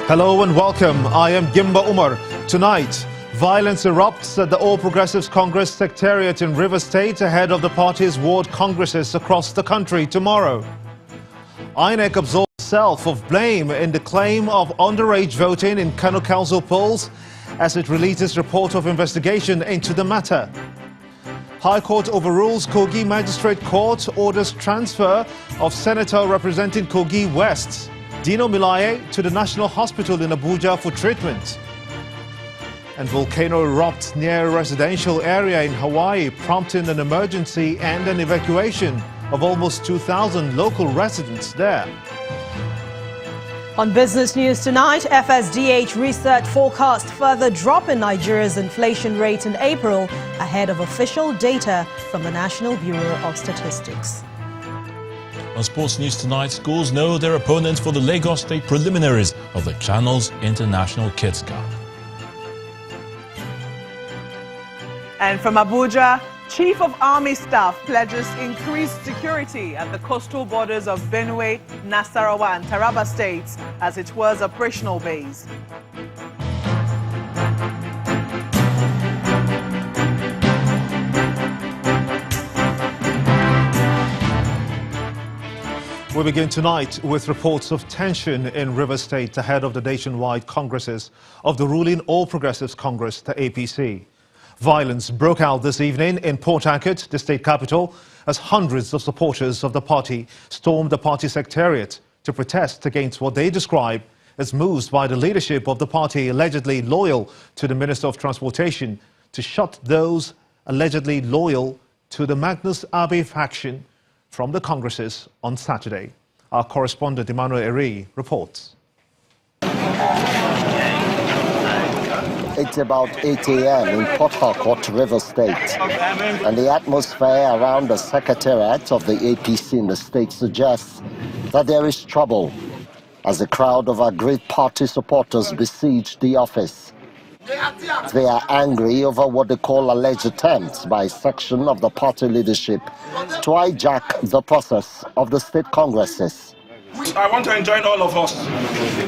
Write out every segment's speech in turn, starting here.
Hello and welcome. I am Gimba Umar. Tonight, violence erupts at the All Progressives Congress Secretariat in River State ahead of the party's ward congresses across the country tomorrow. INEC absolves itself of blame in the claim of underage voting in Kano Council polls as it releases report of investigation into the matter. High Court overrules Kogi Magistrate Court orders transfer of Senator representing Kogi West, Dino Milaye, to the National Hospital in Abuja for treatment. And volcano erupts near a residential area in Hawaii, prompting an emergency and an evacuation of almost 2,000 local residents there. On business news tonight, FSDH research forecast further drop in Nigeria's inflation rate in April ahead of official data from the National Bureau of Statistics. On sports news tonight, schools know their opponents for the Lagos State preliminaries of the Channels International Kids Cup. And from Abuja, Chief of Army Staff pledges increased security at the coastal borders of Benue, Nasarawa and Taraba states as it was operational base. We begin tonight with reports of tension in River State ahead of the nationwide congresses of the ruling All Progressives Congress, the APC. Violence broke out this evening in Port Harcourt, the state capital, as hundreds of supporters of the party stormed the party secretariat to protest against what they describe as moves by the leadership of the party allegedly loyal to the Minister of Transportation to shut those allegedly loyal to the Magnus Abe faction from the congresses on Saturday. Our correspondent Emmanuel Eri reports. It's about 8 a.m. in Port Harcourt, River State, and the atmosphere around the secretariat of the APC in the state suggests that there is trouble as a crowd of aggrieved party supporters besiege the office. They are angry over what they call alleged attempts by a section of the party leadership to hijack the process of the state congresses. I want to enjoin all of us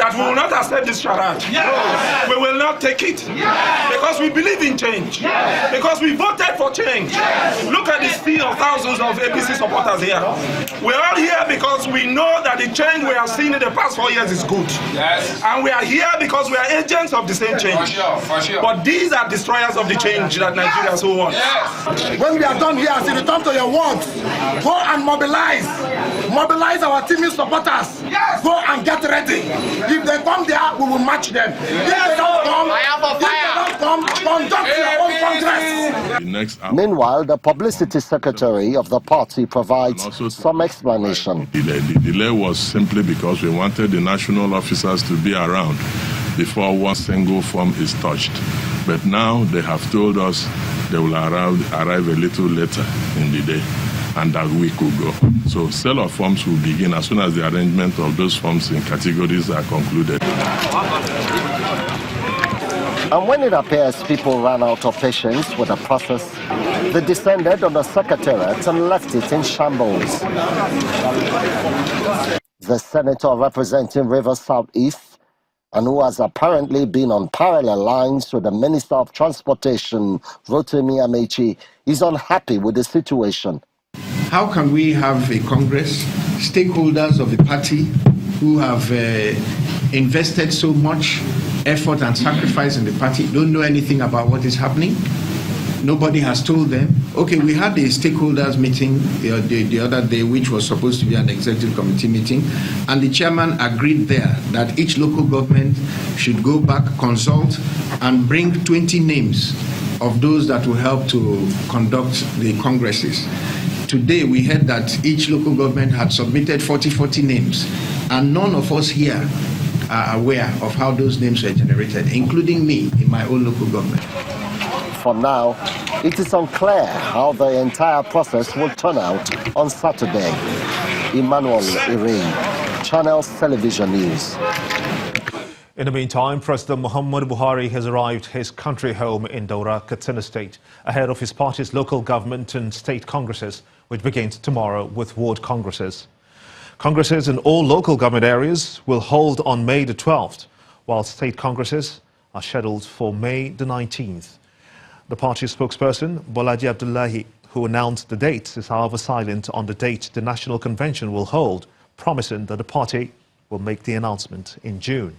that we will not accept this charade. Yes. We will not take it. Yes. Because we believe in change. Yes. Because we voted for change. Yes. Look at the sea of thousands of APC supporters here. We're all here because we know that the change we have seen in the past 4 years is good. Yes. And we are here because we are agents of the same change. For sure. But these are destroyers of the change that Nigeria so wants. Yes. When we are done here, as you return to your wards, go and mobilize. Mobilize our teaming supporters. Yes. Go and get ready. If they come there, we will match them. Yes. If they don't come, conduct your own Congress. Meanwhile, the publicity secretary of the party provides some explanation. The delay was simply because we wanted the national officers to be around before one single form is touched. But now they have told us they will arrive a little later in the day, and that we could go. So sale of forms will begin as soon as the arrangement of those forms in categories are concluded. And when it appears people ran out of patience with the process, they descended on the secretariat and left it in shambles. The senator representing River Southeast, and who has apparently been on parallel lines with the Minister of Transportation, Rotimi Amechi, is unhappy with the situation. How can we have a Congress, stakeholders of the party who have invested so much effort and sacrifice in the party, don't know anything about what is happening? Nobody has told them. Okay, we had a stakeholders meeting the other day, which was supposed to be an executive committee meeting, and the chairman agreed there that each local government should go back, consult, and bring 20 names of those that will help to conduct the congresses. Today, we heard that each local government had submitted 40 names, and none of us here are aware of how those names were generated, including me in my own local government. For now, it is unclear how the entire process will turn out on Saturday. Emmanuel Eri, Channels Television News. In the meantime, President Muhammadu Buhari has arrived his country home in Daura, Katsina State, ahead of his party's local government and state congresses, which begins tomorrow with ward congresses. Congresses in all local government areas will hold on May the 12th, while state congresses are scheduled for May the 19th. The party spokesperson, Bolaji Abdullahi, who announced the dates, is however silent on the date the National Convention will hold, promising that the party will make the announcement in June.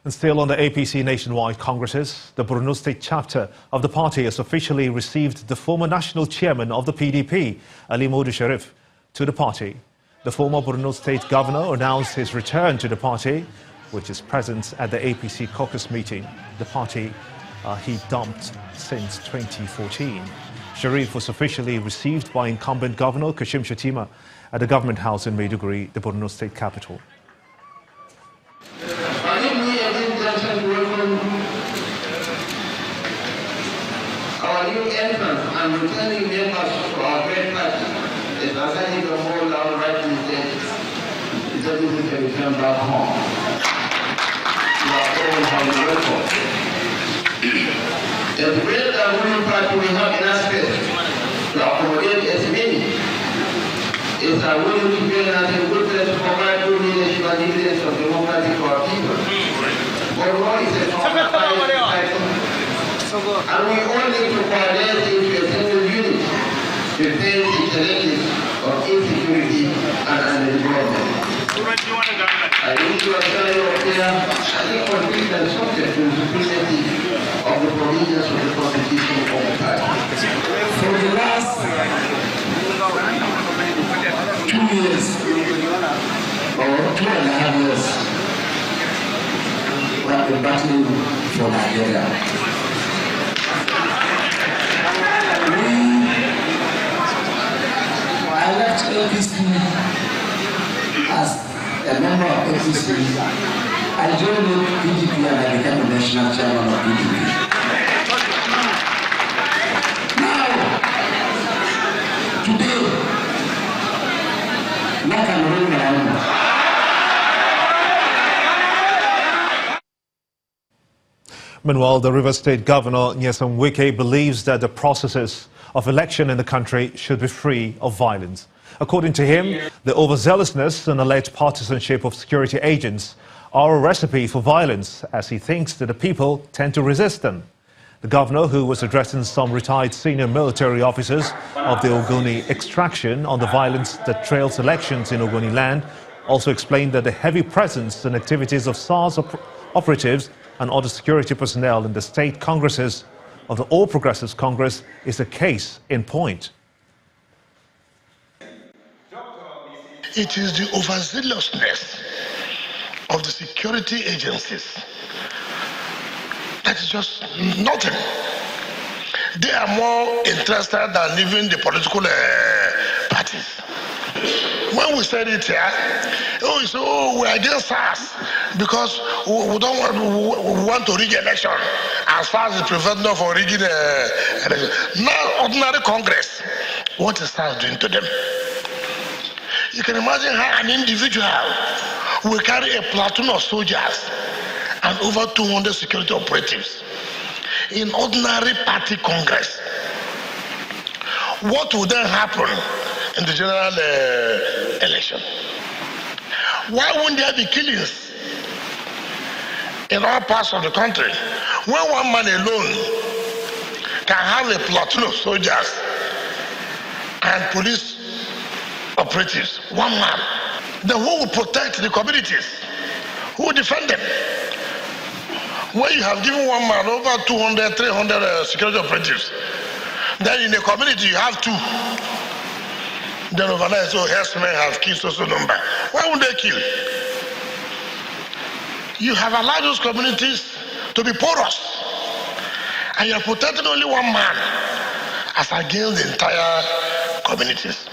And still on the APC nationwide congresses, the Borno State chapter of the party has officially received the former national chairman of the PDP, Ali Modu to the party. The former Borno State governor announced his return to the party, which is present at the APC caucus meeting. The party he dumped since 2014. Sharif was officially received by incumbent Governor Kashim Shettima at the Government House in Maiduguri, the Borno State capital. Our new entrants and returning members to our great party is assigning the whole down right to the executive can return back home. You are all highly welcome. As great as ruling party we have enough space to accommodate as many is our willing to be as a good place to provide good leadership and dividends of democracy to our people. Borno is a society. And we all need to coordinate into a single unit to face the challenges of insecurity and unemployment. I need to assure you here, I think complete and subject to the supremacy of the provisions of the Constitution of the party. For the last 2 years, or 2.5 years, we have been battling for Nigeria. I left APC as a member of APC. I joined the PDP and I became the national chairman of PDP. Now, today, like I'm running around. Meanwhile, the Rivers State Governor, Nyesom Wike, believes that the processes of election in the country should be free of violence. According to him, the overzealousness and alleged partisanship of security agents are a recipe for violence, as he thinks that the people tend to resist them. The governor, who was addressing some retired senior military officers of the Ogoni extraction on the violence that trails elections in Ogoni land, also explained that the heavy presence and activities of SARS operatives and other security personnel in the state congresses of the All Progressives Congress is a case in point. It is the overzealousness of the security agencies that is just nothing. They are more interested than leaving the political parties. When we said it here, we are against SARS because we don't want to rig election, and SARS is preventing them from rigging election. Now, ordinary Congress, what is SARS doing to them? You can imagine how an individual will carry a platoon of soldiers and over 200 security operatives in ordinary party Congress. What would then happen in the general election? Why wouldn't there be killings in all parts of the country when one man alone can have a platoon of soldiers and police operatives? One man. Then who will protect the communities? Who will defend them? When you have given one man over 200, 300 security operatives, then in the community you have two. Then overnight, so herdsmen have killed so number. Why would they kill? You have allowed those communities to be porous, and you are protecting only one man as against the entire communities.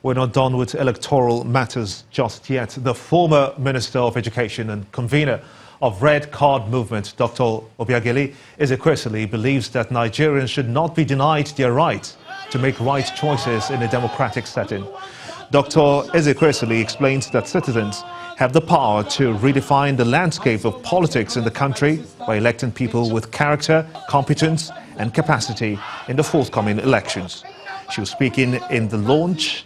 We're not done with electoral matters just yet. The former Minister of Education and convener of Red Card Movement, Dr. Obiageli Ezekwesili, believes that Nigerians should not be denied their right to make right choices in a democratic setting. Dr. Ezekwesili explains that citizens have the power to redefine the landscape of politics in the country by electing people with character, competence and capacity in the forthcoming elections. She was speaking at the launch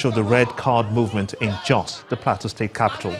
of the Red Card movement in Jos, the Plateau State capital.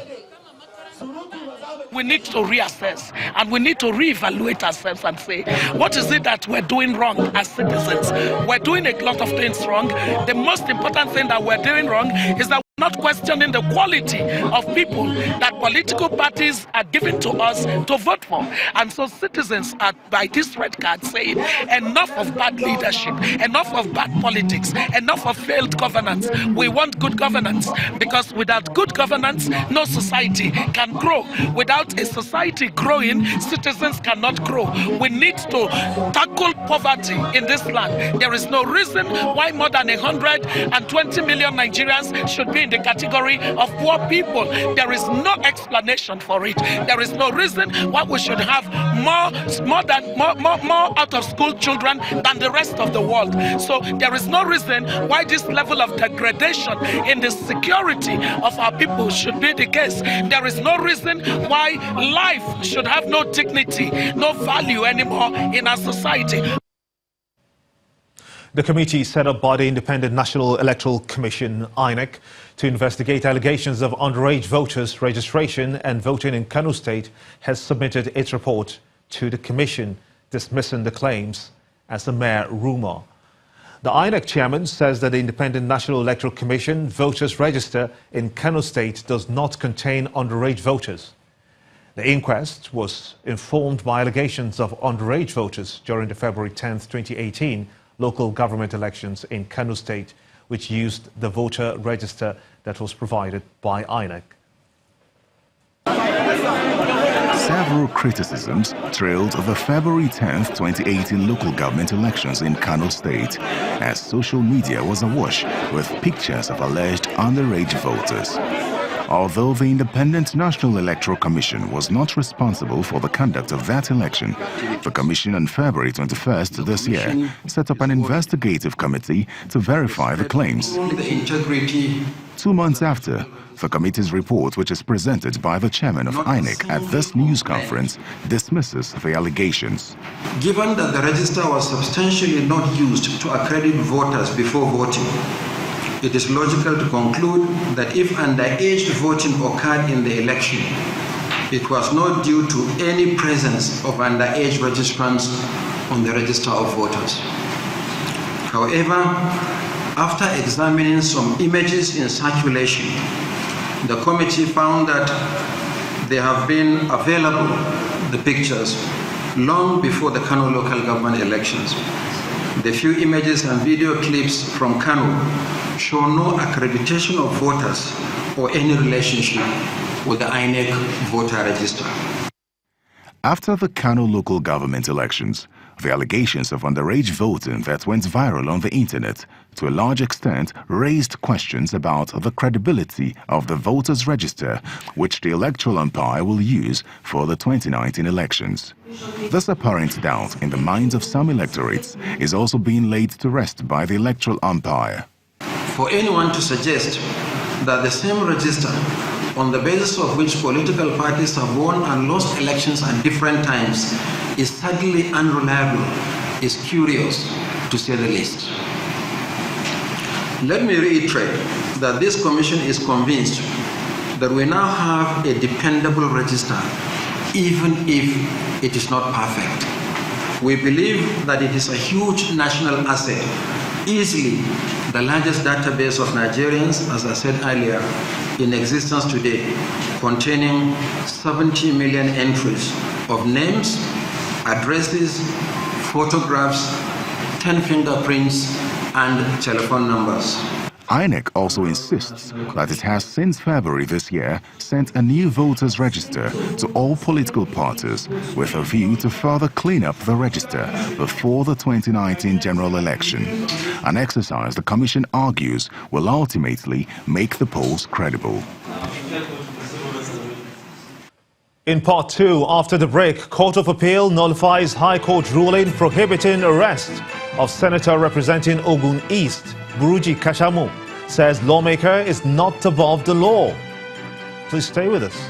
We need to reassess and we need to reevaluate ourselves and say, what is it that we're doing wrong as citizens? We're doing a lot of things wrong. The most important thing that we're doing wrong is that we're not questioning the quality of people that political parties are giving to us to vote for. And so citizens are, by this red card, saying enough of bad leadership, enough of bad politics, enough of failed governance. We want good governance, because without good governance, no society can grow. Without a society growing, citizens cannot grow. We need to tackle poverty in this land. There is no reason why more than 120 million Nigerians should be in the category of poor people. There is no explanation for it. There is no reason why we should have more out of school children than the rest of the world. So there is no reason why this level of degradation in the security of our people should be the case. There is no reason why life should have no dignity, no value anymore in our society. The committee set up by the Independent National Electoral Commission, INEC, to investigate allegations of underage voters' registration and voting in Kano State has submitted its report to the commission, dismissing the claims as a mere rumour. The INEC chairman says that the Independent National Electoral Commission voters' register in Kano State does not contain underage voters. The inquest was informed by allegations of underage voters during the February 10, 2018 local government elections in Kano State, which used the voter register that was provided by INEC. Several criticisms trailed the February 10, 2018 local government elections in Kano State, as social media was awash with pictures of alleged underage voters. Although the Independent National Electoral Commission was not responsible for the conduct of that election, the Commission on February 21st this year set up an investigative committee to verify the claims. 2 months after, the committee's report, which is presented by the chairman of INEC at this news conference, dismisses the allegations. Given that the register was substantially not used to accredit voters before voting, it is logical to conclude that if underage voting occurred in the election, it was not due to any presence of underage registrants on the register of voters. However, after examining some images in circulation, the committee found that they have been available, the pictures, long before the Kano local government elections. The few images and video clips from Kano show no accreditation of voters or any relationship with the INEC voter register. After the Kano local government elections, the allegations of underage voting that went viral on the internet to a large extent raised questions about the credibility of the voters' register, which the electoral umpire will use for the 2019 elections. This apparent doubt in the minds of some electorates is also being laid to rest by the electoral umpire. For anyone to suggest that the same register, on the basis of which political parties have won and lost elections at different times, is sadly unreliable, is curious, to say the least. Let me reiterate that this commission is convinced that we now have a dependable register, even if it is not perfect. We believe that it is a huge national asset, easily the largest database of Nigerians, as I said earlier, in existence today, containing 70 million entries of names, addresses, photographs, 10 fingerprints, and telephone numbers. INEC also insists that it has since February this year sent a new voters register to all political parties with a view to further clean up the register before the 2019 general election, an exercise the Commission argues will ultimately make the polls credible. In part 2, after the break, Court of Appeal nullifies High Court ruling prohibiting arrest of Senator representing Ogun East, Buruji Kashamu, says lawmaker is not above the law. Please stay with us.